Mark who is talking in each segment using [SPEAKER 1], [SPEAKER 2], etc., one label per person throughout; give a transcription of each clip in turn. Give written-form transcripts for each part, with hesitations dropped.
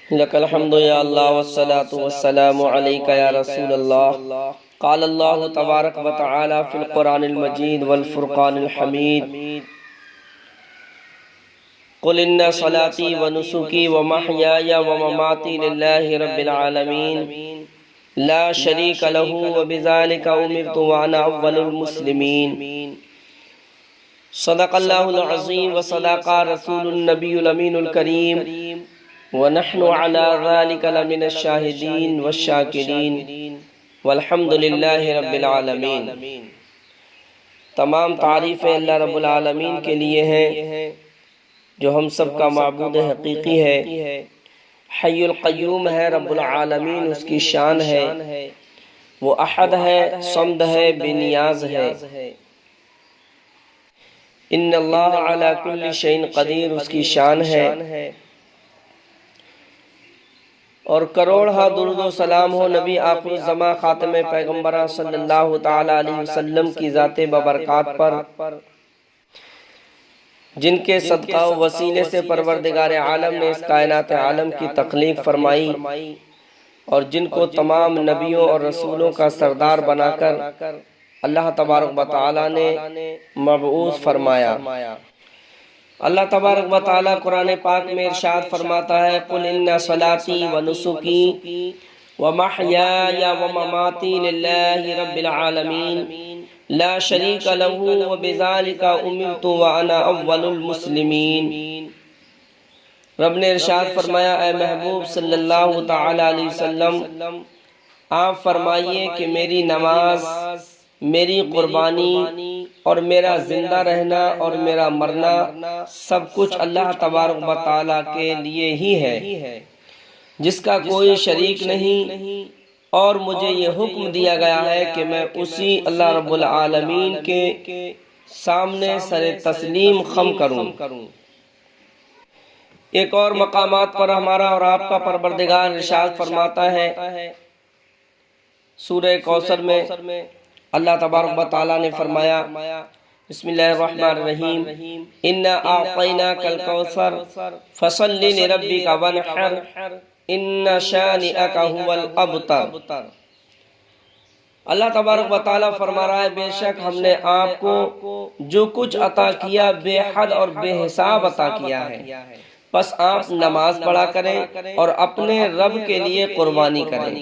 [SPEAKER 1] لك الحمد يا الله والصلاة والسلام عليك يا رسول الله. قال الله تبارك وتعالى في القرآن المجيد والفرقان الحميد: قل إن صلاتي ونسكي ومحياي ومماتي لله رب العالمين لا شريك له وبذلك أمرت وأنا أول المسلمين. صدق الله العظيم وصدق رسول النبي الأمين الكريم ونحن على ذلك لمن الشاهدين والشاکرین والحمد للہ رب العالمین. تمام تعریفیں اللہ رب العالمین کے لیے ہیں جو ہم سب کا معبود حقیقی ہے، حی القیوم ہے، رب العالمین اس کی شان ہے، وہ احد ہے، صمد ہے، بے نیاز ہے. ان اللہ علی کل شیء قدیر اس کی شان ہے. اور کروڑہ درود و سلام ہو نبی آخر الزماں خاتم پیغمبران صلی اللہ تعالی علیہ وسلم کی ذات ببرکات پر، جن کے صدقہ و وسیلے سے پروردگار عالم نے اس کائنات عالم کی تخلیق فرمائی اور جن کو تمام نبیوں اور رسولوں کا سردار بنا کر اللہ تبارک و تعالی نے مبعوث فرمایا. اللہ تبارک و تعالی قرآن پاک میں ارشاد فرماتا ہے: قل ان صلاتی و نسکی و محیای و مماتی للہ رب العالمین لا شریک له وبذالک امرت وانا اول المسلمین. رب نے ارشاد فرمایا: اے محبوب صلی اللہ تعالی علیہ وسلم، آپ فرمائیے کہ میری نماز، میری قربانی اور میرا زندہ رہنا اور میرا مرنا سب کچھ اللہ تبارک و تعالیٰ کے لیے ہی ہے، جس کا کوئی شریک نہیں، اور مجھے یہ حکم دیا گیا ہے کہ میں اسی اللہ رب العالمین کے سامنے سر تسلیم خم کروں. ایک اور مقامات پر ہمارا اور آپ کا پروردگار ارشاد فرماتا ہے سورہ کوثر میں، اللہ تبارک و تعالیٰ نے فرمایا: بسم اللہ الرحمن الرحیم، اِنَّا أَعْطَيْنَاكَ الْكَوْثَرَ فَصَلِّ لِرَبِّكَ وَانْحَرْ إِنَّ شَانِئَكَ هُوَ الْأَبْتَرُ. اللہ تبارک و تعالیٰ فرما رہا ہے بے شک ہم نے آپ کو جو کچھ عطا کیا بے حد اور بے حساب عطا کیا ہے، بس آپ نماز پڑھا کریں اور اپنے رب کے لیے قربانی کریں.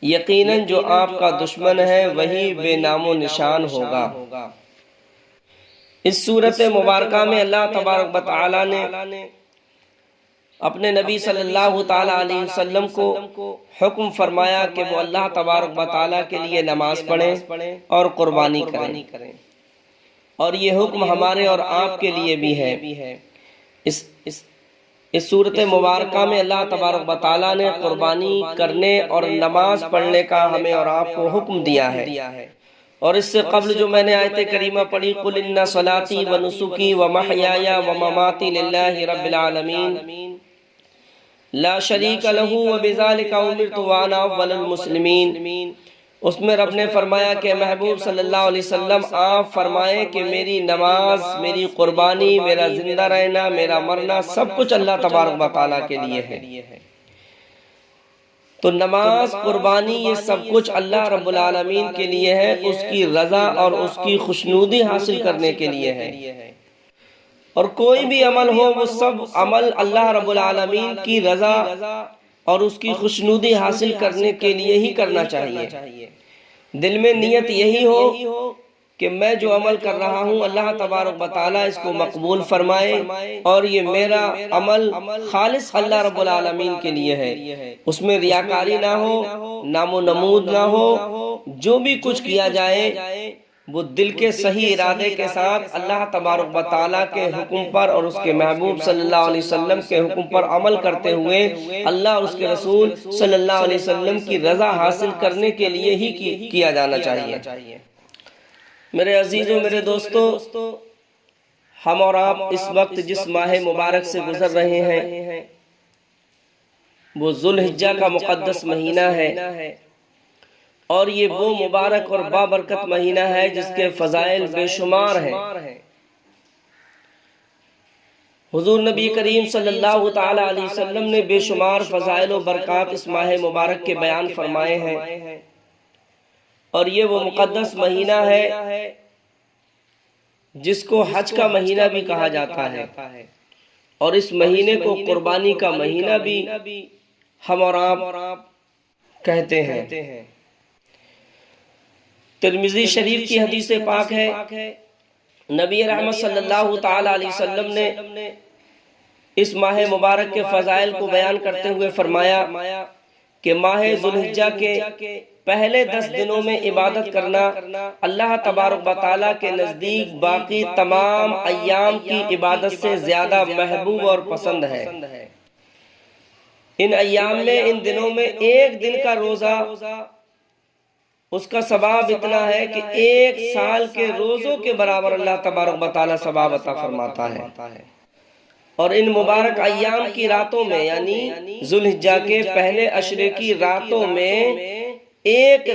[SPEAKER 1] یقیناً جو آپ کا دشمن ہے وہی بے نام و نشان ہوگا. اس صورت مبارکہ میں اللہ تبارک و تعالیٰ نے اپنے نبی صلی اللہ تعالی علیہ وسلم کو حکم فرمایا کہ وہ اللہ تبارک و تعالیٰ کے لیے نماز پڑھیں اور قربانی کریں، اور یہ حکم ہمارے اور آپ کے لیے بھی ہے. اس صورت مبارکہ میں اللہ تبارک و تعالیٰ نے قربانی کرنے اور نماز پڑھنے کا ہمیں اور آپ کو حکم دیا ہے. اور اس سے قبل جو میں نے آیت کریمہ پڑھی، قل ان صلاتی و نسکی و محیای و مماتی للہ رب العالمین لا شریک لہ وبذالک امرت وانا اول المسلمین، اس میں رب نے فرمایا کہ محبوب صلی اللہ علیہ وسلم آپ فرمائیں کہ میری نماز، میری قربانی، میرا زندہ رہنا، میرا مرنا سب کچھ اللہ تبارک و تعالیٰ کے لیے ہے. تو نماز، قربانی، یہ سب کچھ اللہ رب العالمین کے لیے ہے، اس کی رضا اور اس کی خوشنودی حاصل کرنے کے لیے ہے. اور کوئی بھی عمل ہو وہ سب عمل اللہ رب العالمین کی رضا اور اس کی خوشنودی حاصل کرنے کے لیے ہی کرنا چاہیے. دل میں نیت یہی ہو کہ میں جو عمل کر رہا ہوں اللہ تبارک و تعالیٰ اس کو مقبول فرمائے اور یہ میرا عمل خالص اللہ رب العالمین کے لیے ہے، اس میں ریاکاری نہ ہو، نام و نمود نہ ہو. جو بھی کچھ کیا جائے وہ دل کے صحیح ارادے کے ساتھ اللہ تبارک و تعالیٰ کے حکم پر اور اس کے محبوب صلی اللہ علیہ وسلم کے حکم پر عمل کرتے ہوئے اللہ اور اس کے رسول صلی اللہ علیہ وسلم کی رضا حاصل کرنے کے لیے ہی کیا جانا چاہیے. میرے عزیزوں، میرے دوستوں، ہم اور آپ اس وقت جس ماہ مبارک سے گزر رہے ہیں وہ ذوالحجہ کا مقدس مہینہ ہے، اور یہ وہ مبارک اور بابرکت مہینہ ہے جس کے فضائل بے شمار ہیں. حضور نبی کریم صلی اللہ تعالی علیہ وسلم نے بے شمار فضائل و برکات اس ماہ مبارک کے بیان فرمائے ہیں، اور یہ وہ مقدس مہینہ ہے جس کو حج کا مہینہ بھی کہا جاتا ہے، اور اس مہینے کو قربانی کا مہینہ بھی ہم اور آپ کہتے ہیں۔ ترمذی شریف کی حدیث پاک ہے، نبی رحمت صلی اللہ تعالی علیہ وسلم نے اس ماہ مبارک کے فضائل کو بیان کرتے ہوئے فرمایا کہ ماہ ذوالحجہ کے پہلے 10 دنوں میں عبادت کرنا اللہ تبارک و تعالیٰ کے نزدیک باقی تمام ایام کی عبادت سے زیادہ محبوب اور پسند ہے۔ ان ایام میں، ان دنوں میں ایک دن کا روزہ، اس کا ثواب اتنا ہے کہ 1 سال کے روزوں کے برابر اللہ تبارک و تعالیٰ ثواب عطا فرماتا ہے۔ اور ان مبارک ایام کی راتوں میں، یعنی ذوالحجہ کے پہلے عشرے کی راتوں میں ایک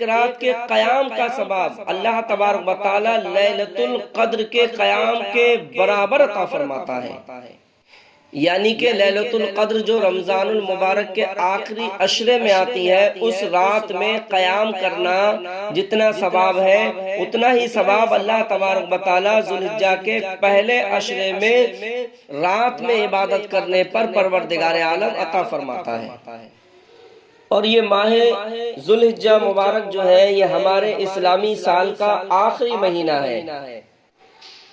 [SPEAKER 1] رات کے قیام کا ثواب اللہ تبارک و تعالیٰ لیلۃ القدر کے قیام کے برابر عطا فرماتا ہے۔ یعنی کہ لیلۃ القدر جو رمضان المبارک کے آخری عشرے میں آتی ہے، اس رات میں قیام کرنا جتنا ثواب ہے، اتنا ہی ثواب اللہ تبارک و تعالیٰ ذوالحجہ کے پہلے عشرے میں رات میں عبادت کرنے پر پروردگار عالم عطا فرماتا ہے۔ اور یہ ماہ ذوالحجہ مبارک جو ہے، یہ ہمارے اسلامی سال کا آخری مہینہ ہے۔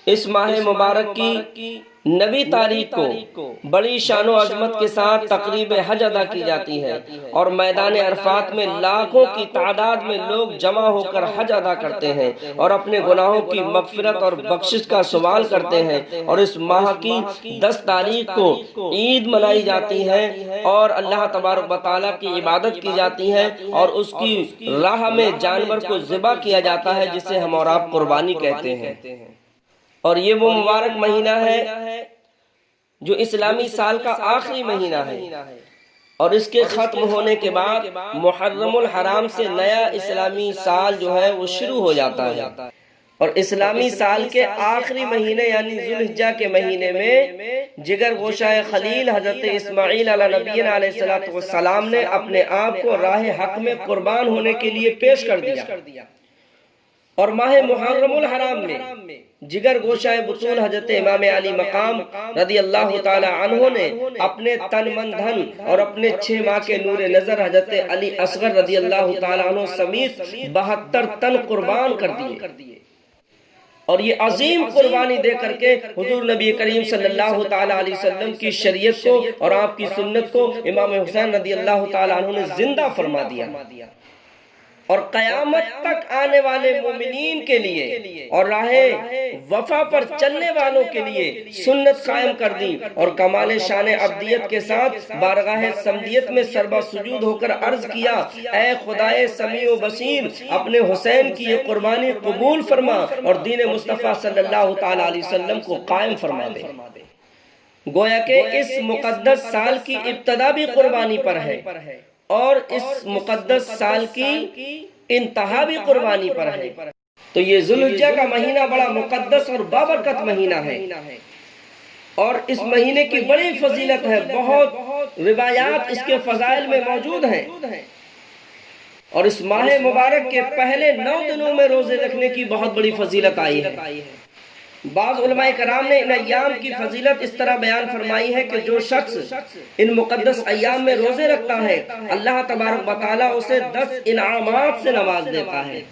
[SPEAKER 1] اس ماہ مبارک کی 9 تاریخ کو بڑی شان و عظمت کے ساتھ تقریب حج ادا کی جاتی ہے، اور میدان عرفات میں لاکھوں کی تعداد میں لوگ جمع ہو کر حج ادا کرتے ہیں اور اپنے گناہوں کی مغفرت اور بخشش کا سوال کرتے ہیں۔ اور اس ماہ کی 10 تاریخ کو عید منائی جاتی ہے اور اللہ تبارک و تعالیٰ کی عبادت کی جاتی ہے، اور اس کی راہ میں جانور کو ذبح کیا جاتا ہے، جسے ہم اور آپ قربانی کہتے ہیں۔ اور یہ وہ مبارک مہینہ ہے جو اسلامی سال کا آخری مہینہ ہے، اور اس کے ختم ہونے کے بعد محرم الحرام سے نیا اسلامی سال جو ہے وہ شروع ہو جاتا ہے۔ اور اسلامی سال کے آخری مہینے یعنی ذوالحجہ کے مہینے میں جگر گوشہ خلیل حضرت اسماعیل علیہ نبینا علیہ السلام نے اپنے آپ کو راہ حق میں قربان ہونے کے لیے پیش کر دیا، اور ماہ محرم الحرام میں جگر گوشہ بطول حضرت امام علی مقام رضی اللہ تعالی عنہ نے اپنے تن من دھن اور اپنے 6 ماہ کے نور نظر حضرت علی اصغر رضی اللہ تعالی عنہ سمیت 72 تن قربان کر دیے۔ اور یہ عظیم قربانی دے کر کے حضور نبی کریم صلی اللہ تعالی علیہ وسلم کی شریعت کو اور آپ کی سنت کو امام حسین رضی اللہ تعالی عنہ نے زندہ فرما دیا، اور قیامت تک آنے والے مومنین کے لیے اور راہ وفا پر چلنے والوں کے لیے سنت قائم کر دی، اور کمال شان عبدیت کے ساتھ بارگاہ سمدیت میں سربا سجود ہو کر عرض کیا، اے خدائے سمیع و بصیر، اپنے حسین کی یہ قربانی قبول فرما اور دین مصطفیٰ صلی اللہ تعالی علیہ وسلم کو قائم فرما دے۔ گویا کہ اس مقدس سال کی ابتدا بھی قربانی پر ہے، اور اس مقدس سال کی انتہا بھی قربانی پر ہے۔ تو یہ ذوالحجہ کا مہینہ بڑا مقدس اور بابرکت مہینہ ہے، اور اس مہینے کی بڑی فضیلت ہے، بہت روایات اس کے فضائل میں موجود ہیں۔ اور اس ماہ مبارک کے پہلے 9 دنوں میں روزے رکھنے کی بہت بڑی فضیلت آئی ہے۔ بعض علماء کرام نے ان ایام کی فضیلت اس طرح بیان فرمائی ہے کہ جو شخص ان مقدس ایام میں روزے رکھتا ہے، اللہ تبارک و تعالیٰ اسے 10 انعامات سے نواز دیتا ہے۔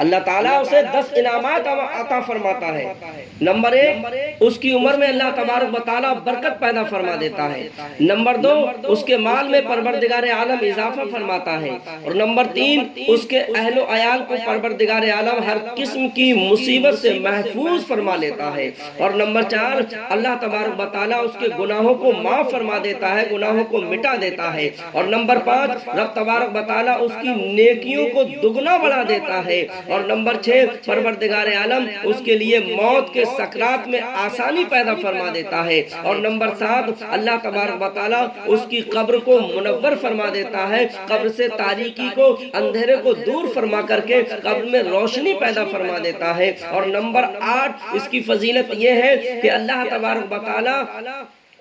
[SPEAKER 1] اللہ تعالیٰ اسے 10 انعامات عطا فرماتا ہے۔ نمبر 1، اس کی عمر میں اللہ تبارک و تعالیٰ برکت پیدا فرما دیتا ہے۔ نمبر 2، اس کے مال میں پروردگار عالم اضافہ فرماتا ہے۔ اور نمبر 3، اس کے اہل و عیال کو پروردگار عالم ہر قسم کی مصیبت سے محفوظ فرما لیتا ہے۔ اور نمبر 4، اللہ تبارک و تعالیٰ اس کے گناہوں کو معاف فرما دیتا ہے، گناہوں کو مٹا دیتا ہے۔ اور نمبر 5، رب تبارک و تعالیٰ اس کی نیکیوں کو دگنا بڑھا دیتا ہے۔ اور نمبر 6 پروردگار عالم اس کے لیے موت کے سکرات میں آسانی پیدا فرما دیتا ہے، اور نمبر 7 اللہ تبارک و تعالی اس کی قبر کو منور فرما دیتا ہے، قبر سے تاریکی کو، اندھیرے کو دور فرما کر کے قبر میں روشنی پیدا فرما دیتا ہے، اور نمبر 8 اس کی فضیلت یہ ہے کہ اللہ تبارک و تعالی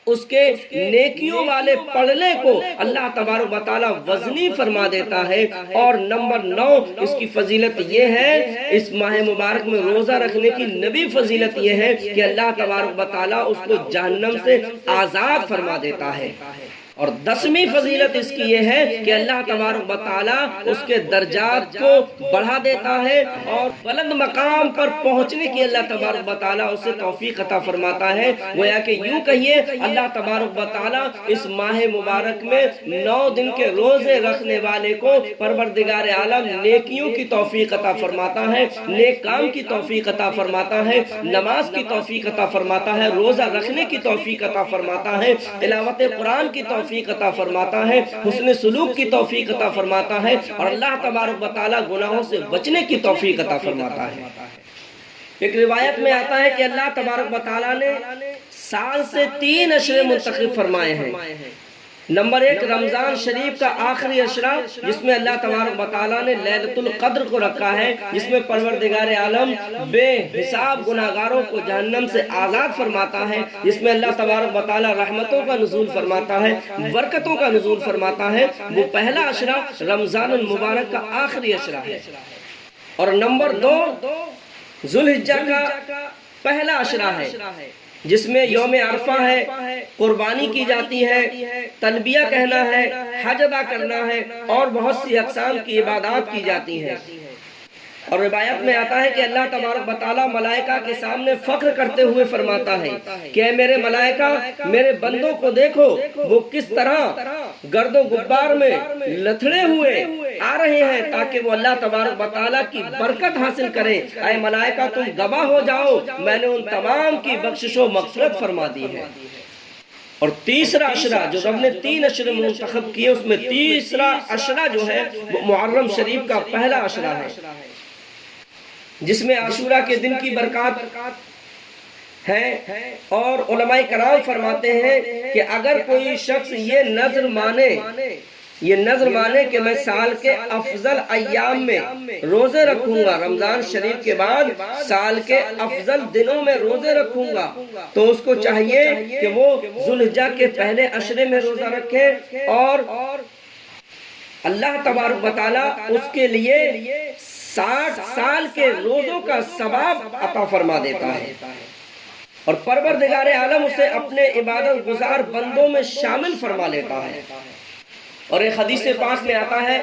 [SPEAKER 1] اس کے نیکیوں والے پڑھنے کو اللہ تبارک و تعالی وزنی فرما دیتا ہے، اور نمبر 9 اس کی فضیلت یہ ہے، اس ماہ مبارک میں روزہ رکھنے کی نبی فضیلت یہ ہے کہ اللہ تبارک و تعالی اس کو جہنم سے آزاد فرما دیتا ہے، اور 10ویں فضیلت اس کی یہ ہے کہ اللہ تبارک و تعالی اس کے درجات کو بڑھا دیتا ہے، اور بلند مقام پر پہنچنے کی اللہ تبارک و تعالی اسے توفیق عطا فرماتا ہے۔ گویا کہ یوں کہیے اللہ تبارک و تعالی اس ماہ مبارک میں 9 دن کے روزے رکھنے والے کو پروردگار عالم نیکیوں کی توفیق عطا فرماتا ہے، نیک کام کی توفیق عطا فرماتا ہے، نماز کی توفیق عطا فرماتا ہے، روزہ رکھنے کی توفیق عطا فرماتا ہے، تلاوت قرآن کی توفیق عطا فرماتا ہے، حسن سلوک کی توفیق عطا فرماتا ہے، اور اللہ تبارک و تعالی گناہوں سے بچنے کی توفیق عطا فرماتا ہے۔ ایک روایت میں آتا ہے کہ اللہ تبارک و تعالی نے سال سے 3 عشرے منتخب فرمائے ہیں۔ نمبر 1 رمضان شریف کا آخری عشرہ، جس میں اللہ تبارک و تعالیٰ نے لیلۃ القدر کو رکھا ہے، جس میں پروردگار عالم بے حساب گناہگاروں کو جہنم سے آزاد فرماتا ہے، جس میں اللہ تبارک و تعالیٰ رحمتوں کا نزول فرماتا ہے، برکتوں کا نزول فرماتا ہے، وہ پہلا عشرہ رمضان المبارک کا آخری عشرہ ہے۔ اور نمبر 2 ذوالحجہ کا پہلا عشرہ ہے، جس میں یوم عرفہ ہے، قربانی کی جاتی ہے، تلبیہ کہنا ہے، حج ادا کرنا ہے، اور بہت سی اقسام کی عبادات کی جاتی ہیں۔ اور روایت میں آتا ہے کہ اللہ تبارک و تعالیٰ ملائکہ کے سامنے فخر کرتے ہوئے فرماتا ہے کہ اے میرے ملائکہ، میرے بندوں کو دیکھو، وہ کس طرح گرد و غبار میں لتھڑے ہوئے آ رہے ہیں تاکہ وہ اللہ تبارک و تعالیٰ کی برکت حاصل کریں۔ اے ملائکہ تم گواہ ہو جاؤ، میں نے ان تمام کی بخشش و مغفرت فرما دی ہے۔ اور تیسرا عشرہ جو رب نے 3 عشرے منتخب کیے، اس میں تیسرا عشرہ جو ہے وہ محرم شریف کا پہلا عشرہ ہے، جس میں عاشورہ کے دن کی برکات ہے، اور علماء کرام فرماتے ہیں کہ اگر کوئی شخص یہ نظر مانے کہ میں سال کے افضل ایام میں روزے رکھوں گا، رمضان شریف کے بعد سال کے افضل دنوں میں روزے رکھوں گا، تو اس کو چاہیے کہ وہ ذوالحجہ کے پہلے عشرے میں روزہ رکھے، اور اللہ تبارک و تعالیٰ اس کے لیے 60 سال کے روزوں کا ثواب عطا فرما دیتا ہے، اور پروردگار عالم اسے اپنے عبادت گزار بندوں میں شامل فرما لیتا ہے۔ اور ایک حدیث پاک میں آتا ہے،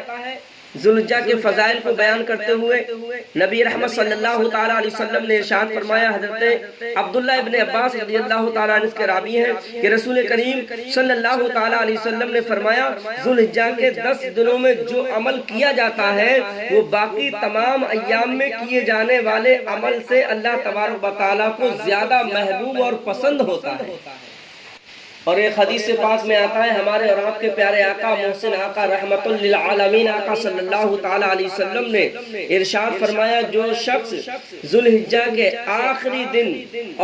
[SPEAKER 1] ذوالحجہ کے فضائل کو بیان کرتے ہوئے نبی رحمت صلی اللہ تعالیٰ علیہ وسلم نے ارشاد فرمایا، حضرت عبداللہ ابن عباس رضی اللہ تعالیٰ عنہ کے راوی ہیں کہ رسول کریم صلی اللہ تعالیٰ علیہ وسلم نے فرمایا، ذوالحجہ کے 10 دنوں میں جو عمل کیا جاتا ہے وہ باقی تمام ایام میں کیے جانے والے عمل سے اللہ تبارک و تعالیٰ کو زیادہ محبوب اور پسند ہوتا ہے۔ اور ایک حدیث پاک میں آتا ہے، ہمارے اور آپ کے پیارے آقا محسن آقا رحمت للعالمین آقا صلی اللہ تعالیٰ علیہ وسلم نے ارشاد فرمایا، جو شخص ذوالحجہ کے آخری دن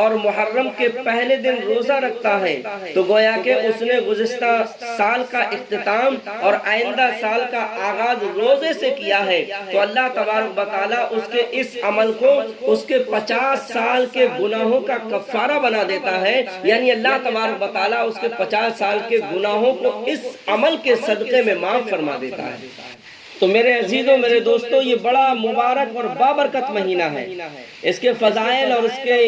[SPEAKER 1] اور محرم کے پہلے دن روزہ رکھتا ہے تو گویا کہ اس نے گزشتہ سال کا اختتام اور آئندہ سال کا آغاز روزے سے کیا ہے، تو اللہ تبارک و تعالیٰ اس کے اس عمل کو اس کے 50 سال کے گناہوں کا کفارہ بنا دیتا ہے، یعنی اللہ تبارک و تعالیٰ اس کے 50 سال کے گناہوں کو اس عمل کے صدقے میں معاف فرما دیتا ہے۔ تو میرے عزیزوں، میرے دوستوں، یہ بڑا مبارک اور بابرکت مہینہ ہے، اس کے فضائل اور اس کے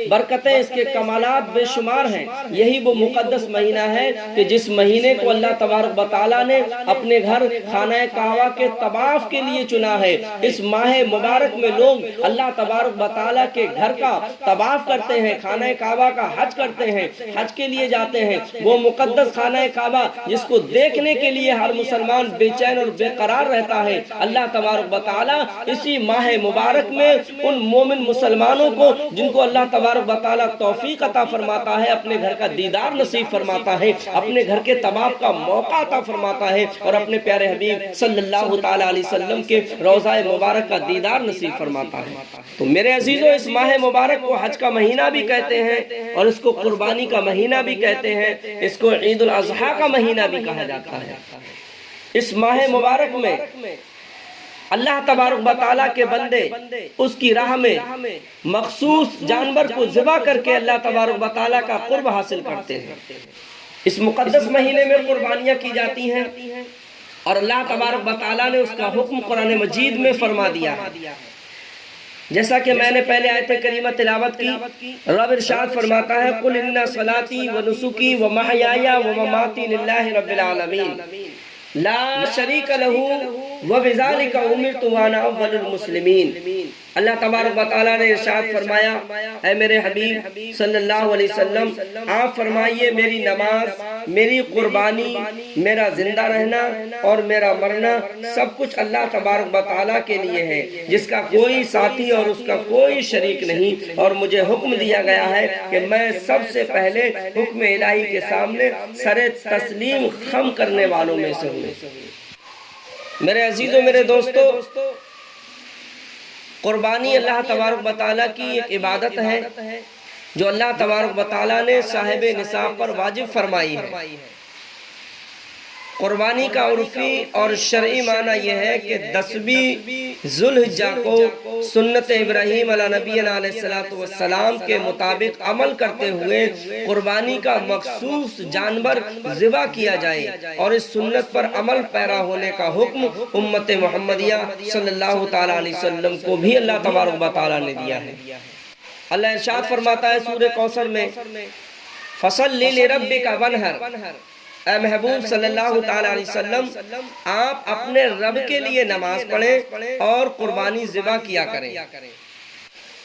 [SPEAKER 1] برکتیں، اس کے کمالات بے شمار ہیں۔ یہی وہ مقدس مہینہ ہے کہ جس مہینے کو اللہ تبارک و تعالیٰ نے اپنے گھر خانہ کعبہ کے طواف کے لیے چنا ہے۔ اس ماہ مبارک میں لوگ اللہ تبارک و تعالیٰ کے گھر کا طواف کرتے ہیں، خانہ کعبہ کا حج کرتے ہیں، حج کے لیے جاتے ہیں۔ وہ مقدس خانہ کعبہ جس کو دیکھنے کے لیے ہر مسلمان بے چین اور بے قرار رہتا رہتا ہے، اللہ تبارک و تعالیٰ اسی ماہ مبارک میں ان مومن مسلمانوں کو جن کو اللہ تبارک و تعالیٰ توفیق عطا فرماتا ہے، اپنے گھر کا دیدار نصیب فرماتا ہے، اپنے گھر کے طواف کا موقع عطا فرماتا ہے، اور اپنے پیارے حبیب صلی اللہ تعالیٰ علیہ وسلم کے روضہ مبارک کا دیدار نصیب فرماتا ہے۔ تو میرے عزیزوں، اس ماہ مبارک کو حج کا مہینہ بھی کہتے ہیں، اور اس کو قربانی کا مہینہ بھی کہتے ہیں، اس کو عید الاضحیٰ کا مہینہ بھی کہا جاتا ہے۔ اس ماہ مبارک میں اللہ تبارک و تعالیٰ کے بندے اس کی راہ میں مخصوص جانور کو ذبح کر کے اللہ تبارک و تعالیٰ کا قرب حاصل کرتے ہیں۔ اس مقدس مہینے میں قربانیاں کی جاتی ہیں، اور اللہ تبارک و تعالیٰ نے اس کا حکم قرآن مجید میں فرما دیا ہے۔ جیسا کہ میں نے پہلے آیت کریمہ تلاوت کی، رب ارشاد فرماتا ہے قُلْ إِنَّ صَلَاتِي وَنُسُكِي وَمَحْيَايَ وَمَمَاتِي لِلَّهِ رَبِّ الْعَالَمِينَ لا شریک لہ وبذالک امرت وانا اول المسلمین۔ اللہ تبارک و تعالیٰ نے ارشاد فرمایا، اے میرے حبیب صلی اللہ علیہ وسلم، آپ فرمائیے میری نماز، میری قربانی، میرا زندہ رہنا اور میرا مرنا سب کچھ اللہ تبارک و تعالیٰ کے لیے ہے، جس کا کوئی ساتھی اور اس کا کوئی شریک نہیں، اور مجھے حکم دیا گیا ہے کہ میں سب سے پہلے حکم الہی کے سامنے سر تسلیم خم کرنے والوں میں سے ہوں۔ میرے عزیزوں، میرے دوستو، قربانی اللہ تبارک و تعالیٰ کی ایک عبادت ہے جو اللہ تبارک و تعالیٰ نے صاحب نصاب پر واجب فرمائی ہے۔ قربانی کا عرفی اور شرعی معنی یہ ہے کہ 10ویں ذوالحجہ کو سنت ابراہیم علیہ نبی علیہ السلام کے مطابق عمل کرتے ہوئے قربانی کا مخصوص جانور ذبح کیا جائے، اور اس سنت پر عمل پیرا ہونے کا حکم امت محمدیہ صلی اللہ تعالیٰ علیہ وسلم کو بھی اللہ تبارک و تعالیٰ نے دیا ہے۔ اللہ ارشاد فرماتا ہے سورہ کوثر میں، فَصَلِّ لِرَبِّكَ وَانْحَرْ، اے محبوب صلی اللہ تعالیٰ علیہ وسلم، آپ اپنے رب کے لیے نماز پڑھیں اور قربانی ذبح کیا کریں۔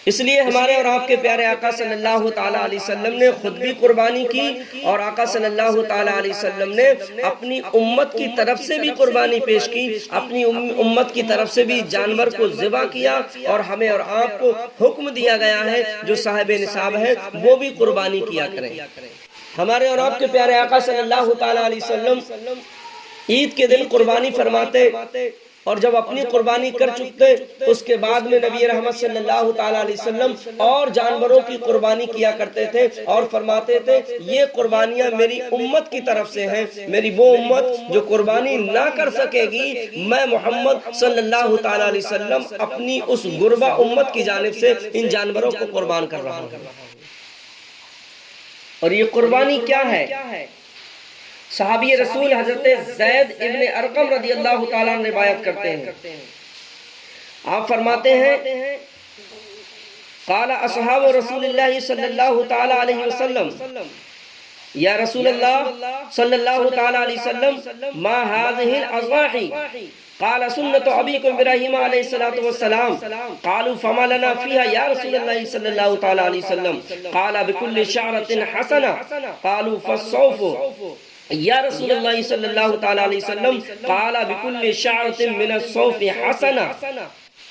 [SPEAKER 1] اس لیے ہمارے اور آپ کے پیارے آقا صلی اللہ تعالیٰ علیہ وسلم نے خود بھی قربانی کی، اور آقا صلی اللہ تعالیٰ علیہ وسلم نے اپنی امت کی طرف سے بھی قربانی پیش کی، اپنی امت کی طرف سے بھی جانور کو ذبح کیا، اور ہمیں اور آپ کو حکم دیا گیا ہے جو صاحب نصاب ہے وہ بھی قربانی کیا کریں۔ ہمارے اور آپ کے پیارے آقا صلی اللہ تعالیٰ علیہ وسلم عید کے دن قربانی فرماتے، اور جب اپنی قربانی کر چکتے اس کے بعد میں نبی رحمت صلی اللہ تعالیٰ علیہ وسلم اور جانوروں کی قربانی کیا کرتے تھے، اور فرماتے تھے یہ قربانیاں میری امت کی طرف سے ہیں، میری وہ امت جو قربانی نہ کر سکے گی، میں محمد صلی اللہ تعالیٰ علیہ وسلم اپنی اس غربا امت کی جانب سے ان جانوروں کو قربان کر رہا ہوں۔ اور یہ قربانی کیا ہے؟ صحابی رسول حضرت زید ابن ارقم رضی اللہ تعالیٰ عنہ روایت کرتے ہیں، آپ فرماتے ہیں قال اصحاب رسول اللہ صلی اللہ تعالیٰ علیہ وسلم، یا رسول اللہ صلی اللہ تعالیٰ علیہ وسلم ما هذه الاضاحی، قال سنت ابیکم ابراہیم علیہ السلام، قالوا فما لنا فیہا یا رسول اللہ صلی اللہ تعالیٰ علیہ وسلم، قال بكل شعرۃ حسنہ، قالوا فالصوف یا رسول اللہ صلی اللہ تعالیٰ علیہ وسلم، قال بكل شعرۃ من الصوف حسنہ۔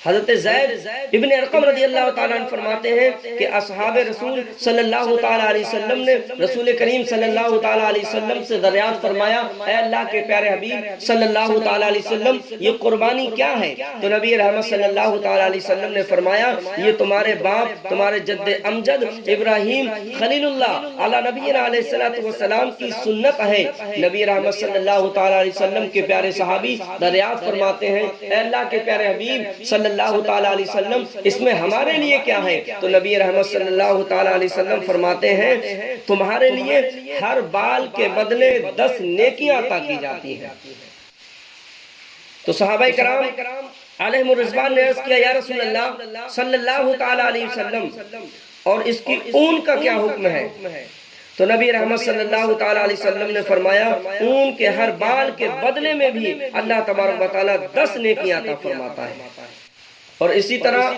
[SPEAKER 1] حضرت زید ابن ارقم رضی اللہ تعالیٰ عنہ فرماتے ہیں کہ اصحاب رسول صلی اللہ تعالیٰ علیہ وسلم نے رسول کریم صلی اللہ تعالیٰ علیہ وسلم سے دریافت فرمایا، اے اللہ کے پیارے حبیب صلی اللہ تعالیٰ علیہ وسلم، یہ قربانی کیا ہے؟ تو نبی رحمت صلی اللہ تعالیٰ علیہ وسلم نے فرمایا، یہ تمہارے باپ، تمہارے جد امجد ابراہیم خلیل اللہ علی نبی علیہ السلام کی سنت ہے۔ نبی رحمت صلی اللہ تعالیٰ علیہ وسلم کے پیارے صحابی دریافت فرماتے ہیں، اے اللہ کے پیارے حبیب صلی اللہ تعالیٰ علیہ وسلم، اس میں ہمارے لیے کیا ہے؟ تو نبی رحمت صلی اللہ تعالیٰ علیہ وسلم فرماتے ہیں، تمہارے لیے ہر بال کے بدلے 10 نیکیاں عطا کی جاتی ہیں۔ تو صحابہ کرام علیہم الرضوان نے عرض کیا، یا رسول اللہ صلی اللہ تعالیٰ علیہ وسلم، اور اس کی اون کا کیا حکم ہے؟ تو نبی رحمت صلی اللہ تعالیٰ علیہ وسلم نے فرمایا، اون کے ہر بال کے بدلے میں بھی اللہ تبارک و تعالیٰ 10 نیکیاں عطا فرماتا ہے۔ اور اسی طرح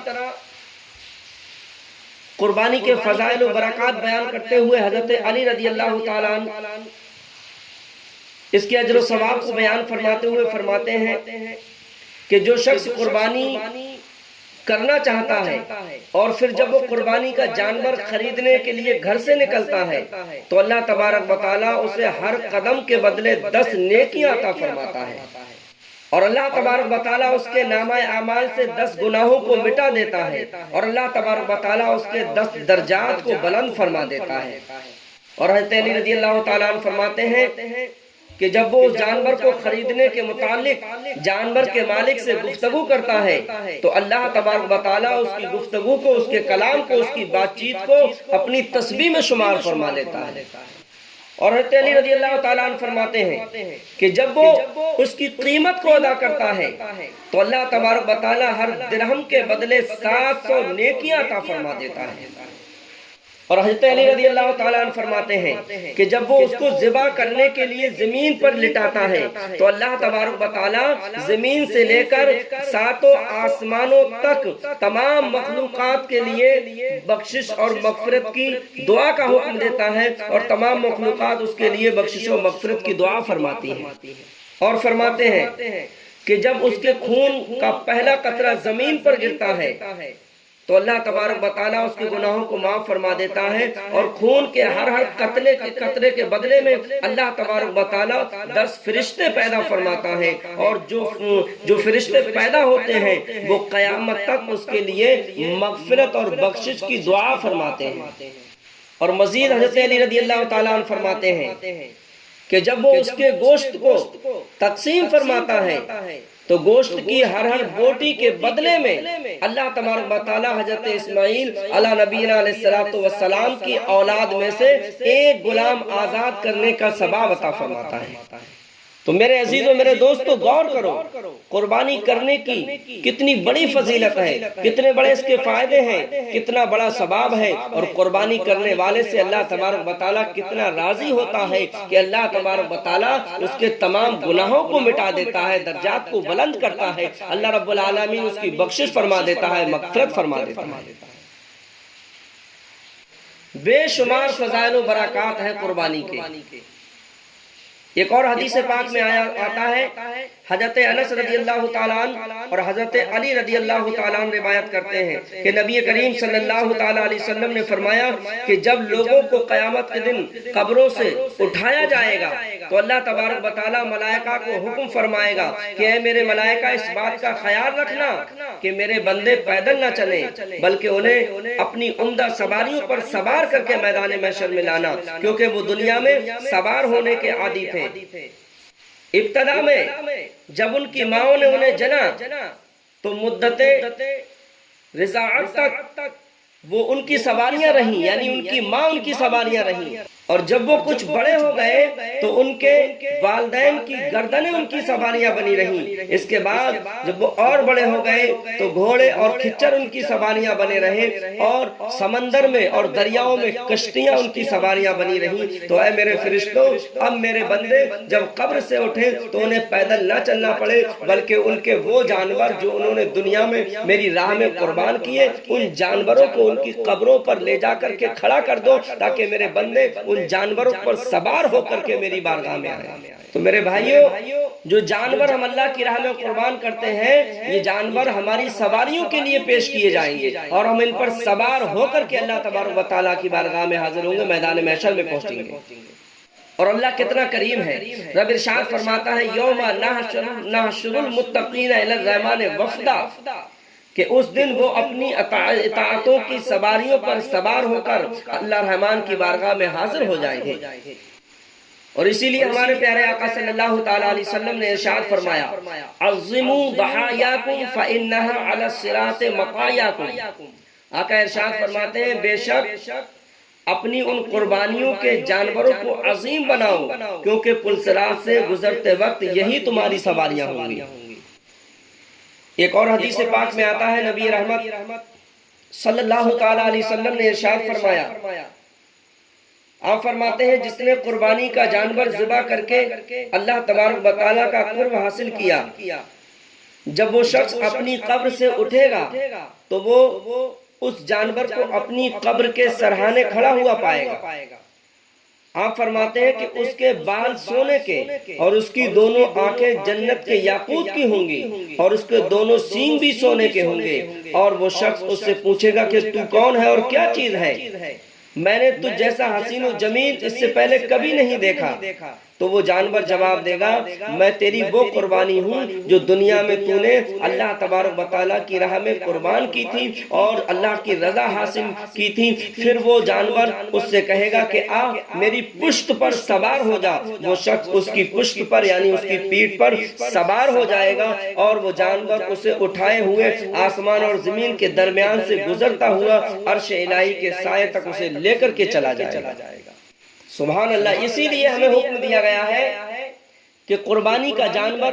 [SPEAKER 1] قربانی کے فضائل و برکات بیان کرتے ہوئے حضرت علی رضی اللہ تعالیٰ عنہ اس کے اجر و ثواب کو بیان فرماتے ہوئے فرماتے ہیں کہ جو شخص قربانی کرنا چاہتا ہے اور پھر جب وہ قربانی کا جانور خریدنے کے لیے گھر سے نکلتا ہے تو اللہ تبارک و تعالیٰ اسے ہر قدم کے بدلے 10 نیکیاں عطا فرماتا ہے، اور اللہ تبارک و تعالیٰ اس کے نامہ اعمال سے 10 گناہوں کو مٹا دیتا ہے، اور اللہ تبارک و تعالیٰ اس کے 10 درجات کو بلند فرما دیتا ہے۔ اور حضرت علی رضی اللہ تعالیٰ عنہ فرماتے ہیں کہ جب وہ اس جانور کو خریدنے کے متعلق جانور کے مالک سے گفتگو کرتا ہے تو اللہ تبارک و تعالیٰ اس کی گفتگو کو، اس کے کلام کو، اس کی بات چیت کو اپنی تسبیح میں شمار فرما لیتا ہے۔ اور حضرت علی رضی اللہ تعالیٰ عنہ فرماتے ہیں کہ جب وہ اس کی قیمت کو ادا کرتا ہے تو اللہ تبارک و تعالیٰ ہر درہم کے بدلے 700 نیکیاں عطا فرما دیتا ہے۔ اور حضرت علی رضی اللہ تعالیٰ عنہ فرماتے ہیں کہ جب وہ اس کو ذبح کرنے کے لیے زمین پر لٹاتا ہے تو اللہ تبارک و تعالیٰ زمین سے لے کر 7 آسمانوں تک تمام مخلوقات کے لیے بخشش اور مغفرت کی دعا کا حکم دیتا ہے، اور تمام مخلوقات اس کے لیے بخشش و مغفرت کی دعا فرماتی ہیں۔ اور فرماتے ہیں کہ جب اس کے خون کا پہلا قطرہ زمین پر گرتا ہے تو اللہ تبارک و تعالیٰ اس کے گناہوں کو معاف فرما دیتا ہے، اور خون کے ہر قطرے کے بدلے میں اللہ تبارک و تعالیٰ 10 فرشتے پیدا فرماتا ہے، اور جو فرشتے پیدا ہوتے ہیں وہ قیامت تک اس کے لیے مغفرت اور بخشش کی دعا فرماتے ہیں۔ اور مزید حضرت علی رضی اللہ تعالیٰ عنہ فرماتے ہیں کہ جب وہ اس کے گوشت کو تقسیم فرماتا ہے تو گوشت کی ہر بوٹی کے بدلے میں اللہ تبارک و تعالیٰ حضرت اسماعیل علیہ نبینا علیہ السلام کی اولاد میں سے ایک غلام آزاد کرنے کا ثواب عطا فرماتا ہے۔ تو میرے عزیزوں، میرے دوستو، غور کرو قربانی کرنے کی کتنی بڑی فضیلت ہے، کتنے بڑے اس کے فائدے ہیں، کتنا بڑا ثواب ہے، اور قربانی کرنے والے سے اللہ تبارک و تعالیٰ کتنا راضی ہوتا ہے کہ اللہ تبارک و تعالیٰ اس کے تمام گناہوں کو مٹا دیتا ہے، درجات کو بلند کرتا ہے، اللہ رب العالمین اس کی بخشش فرما دیتا ہے، مغفرت فرما دیتا ہے۔ بے شمار فضائل و برکات ہیں قربانی کے۔ ایک اور حدیث پاک میں آتا ہے، حضرت انس رضی اللہ تعالیٰ عنہ اور حضرت علی رضی اللہ تعالیٰ عنہ روایت کرتے ہیں کہ نبی کریم صلی اللہ تعالیٰ علیہ وسلم نے فرمایا کہ جب لوگوں کو قیامت کے دن قبروں سے اٹھایا جائے گا تو اللہ تبارک و تعالیٰ ملائکہ کو حکم فرمائے گا کہ اے میرے ملائکہ اس بات کا خیال رکھنا کہ میرے بندے پیدل نہ چلیں بلکہ انہیں اپنی عمدہ سواریوں پر سوار کر کے میدان محشر میں لانا، کیونکہ وہ دنیا میں سوار ہونے کے عادی تھے۔ ابتدا میں جب ان کی ماؤں نے انہیں جنا تو مدت رضاعت تک وہ ان کی سواریاں رہیں، یعنی ان کی ماں ان کی سواریاں رہیں، اور جب وہ کچھ بڑے ہو گئے تو ان کے والدین کی گردنیں ان کی سواریاں بنی رہیں۔ اس کے بعد جب وہ اور بڑے ہو گئے تو گھوڑے اور کھچر ان کی سواریاں بنے رہے، اور سمندر میں اور دریاؤں میں کشتیاں ان کی سواریاں بنی رہیں۔ تو اے میرے فرشتوں، اب میرے بندے جب قبر سے اٹھے تو انہیں پیدل نہ چلنا پڑے بلکہ ان کے وہ جانور جو انہوں نے دنیا میں میری راہ میں قربان کیے، ان جانوروں کو ان کی قبروں پر لے جا کر کے کھڑا کر دو تاکہ میرے بندے ان جانوروں پر سوار ہو کر کے میری بارگاہ میں آئے۔ تو میرے بھائیوں، جو جانور ہم اللہ کی راہ میں قربان کرتے ہیں، یہ جانور ہماری سواریوں کے لیے پیش کیے جائیں گے، اور ہم ان پر سوار ہو کر کے اللہ تبارک و تعالیٰ کی بارگاہ میں حاضر ہوں گے، میدان محشر میں پہنچیں گے۔ اور اللہ کتنا کریم ہے، رب ارشاد فرماتا ہے یوم نحشر المتقین الی الرحمن وفدا، کہ اس دن وہ اپنی اطاعتوں کی سواریوں پر سوار ہو کر اللہ رحمان کی بارگاہ میں حاضر ہو جائیں گے۔ اور اسی لیے ہمارے پیارے آقا صلی اللہ تعالیٰ علیہ وسلم نے ارشاد فرمایا عظموا ضحایاکم فإنها علی الصراط مقایاکم۔ آقا ارشاد فرماتے ہیں بے شک اپنی ان قربانیوں کے جانوروں کو عظیم بناؤ، کیونکہ پل صراط سے گزرتے وقت یہی تمہاری سواریاں ہوں گی۔ ایک اور حدیث پاک میں آتا ہے، نبی رحمت صلی اللہ تعالیٰ علیہ وسلم نے ارشاد فرمایا، آپ فرماتے ہیں جس نے قربانی کا جانور ذبح کر کے اللہ تبارک و تعالیٰ کا قرب حاصل کیا، جب وہ شخص اپنی قبر سے اٹھے گا تو وہ اس جانور کو اپنی قبر کے سرہانے کھڑا ہوا پائے گا، آپ فرماتے ہیں کہ اس کے بال سونے کے اور اس کی دونوں آنکھیں جنت کے یاقوت کی ہوں گی اور اس کے دونوں سینگ بھی سونے کے ہوں گے، اور وہ شخص اس سے پوچھے گا کہ تو کون ہے اور کیا چیز ہے؟ میں نے تجھ جیسا حسین و جمیل اس سے پہلے کبھی نہیں دیکھا۔ تو وہ جانور جواب دے گا میں تیری وہ قربانی ہوں جو دنیا میں تو نے اللہ تبارک و تعالیٰ کی راہ میں قربان کی تھی اور اللہ کی رضا حاصل کی تھی۔ پھر وہ جانور اس سے کہے گا کہ آ میری پشت پر سوار ہو جا۔ وہ شخص اس کی پشت پر یعنی اس کی پیٹھ پر سوار ہو جائے گا اور وہ جانور اسے اٹھائے ہوئے آسمان اور زمین کے درمیان سے گزرتا ہوا عرش الہی کے سائے تک اسے لے کر کے چلا جائے گا۔ سبحان اللہ۔ اسی لیے ہمیں حکم دیا گیا ہے کہ قربانی کا جانور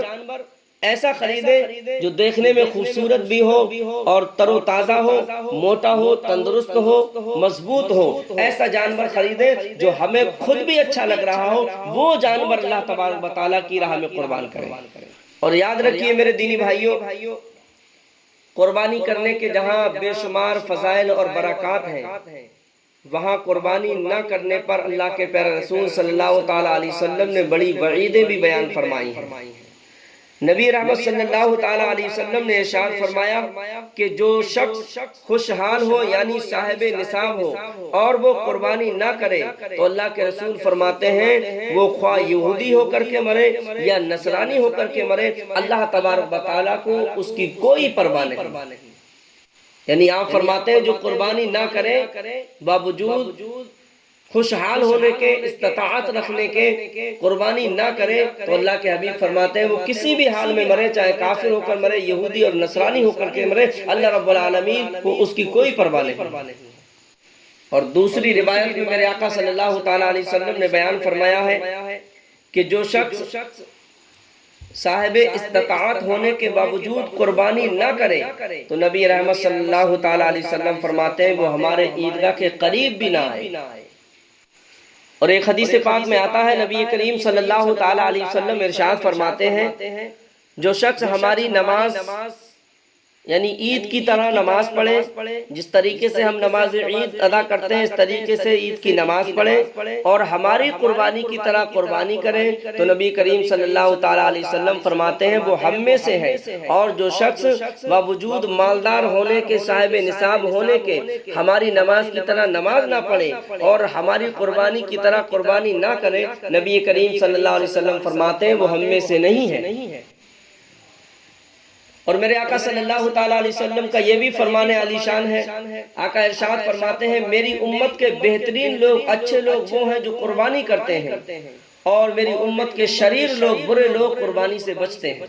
[SPEAKER 1] ایسا خریدے جو دیکھنے میں خوبصورت بھی ہو اور تر و تازہ ہو، موٹا ہو، تندرست ہو، مضبوط ہو۔ ایسا جانور خریدے جو ہمیں خود بھی اچھا لگ رہا ہو، وہ جانور اللہ تبارک و تعالیٰ کی راہ میں قربان کرے۔ اور یاد رکھیے میرے دینی بھائیوں، قربانی کرنے کے جہاں بے شمار فضائل اور برکات ہیں، وہاں قربانی نہ کرنے پر اللہ کے پیارے رسول صلی اللہ تعالیٰ علیہ وسلم نے بڑی وعیدیں بھی بیان فرمائی ہیں۔ نبی رحمت صلی اللہ تعالیٰ علیہ وسلم نے ارشاد فرمایا کہ جو شخص خوشحال ہو یعنی صاحب نصاب ہو اور وہ قربانی نہ کرے تو اللہ کے رسول فرماتے ہیں وہ خواہ یہودی ہو کر کے مرے یا نصرانی ہو کر کے مرے، اللہ تبارک و تعالیٰ کو اس کی کوئی پرواہ نہیں۔ یعنی آپ فرماتے ہیں جو قربانی نہ کرے باوجود خوشحال ہونے کے، استطاعت رکھنے کے، قربانی نہ کرے تو اللہ کے حبیب فرماتے ہیں وہ کسی بھی حال میں مرے، چاہے کافر ہو کر مرے، یہودی اور نصرانی ہو کر کے مرے، اللہ رب العالمین کو اس کی کوئی پرواہ نہیں۔ اور دوسری روایت میں میرے آقا صلی اللہ تعالیٰ علیہ وسلم نے بیان فرمایا ہے کہ جو شخص صاحب استطاعت ہونے کے باوجود قربانی نہ کرے تو نبی رحمت صلی اللہ تعالیٰ علیہ وسلم فرماتے ہیں وہ ہمارے عیدگاہ کے قریب بھی نہ آئے۔ اور ایک حدیث پاک میں آتا ہے نبی کریم صلی اللہ تعالیٰ علیہ وسلم ارشاد فرماتے ہیں جو شخص ہماری نماز یعنی عید کی طرح نماز پڑھے، جس طریقے سے ہم نماز عید ادا کرتے ہیں اس طریقے سے عید کی نماز پڑھے اور ہماری قربانی کی طرح قربانی کرے تو نبی کریم صلی اللہ تعالیٰ علیہ وسلم فرماتے ہیں وہ ہم میں سے ہے۔ اور جو شخص باوجود مالدار ہونے کے، صاحب نصاب ہونے کے، ہماری نماز کی طرح نماز نہ پڑھے اور ہماری قربانی کی طرح قربانی نہ کرے، نبی کریم صلی اللہ علیہ وسلم فرماتے ہیں وہ ہم میں سے نہیں ہے۔ اور میرے آقا صلی اللہ تعالیٰ علیہ وسلم کا یہ بھی فرمان عالی شان ہے، آقا ارشاد فرماتے ہیں میری امت کے بہترین لوگ، اچھے لوگ وہ ہیں جو قربانی کرتے ہیں اور میری امت کے شریر لوگ، برے لوگ قربانی سے بچتے ہیں۔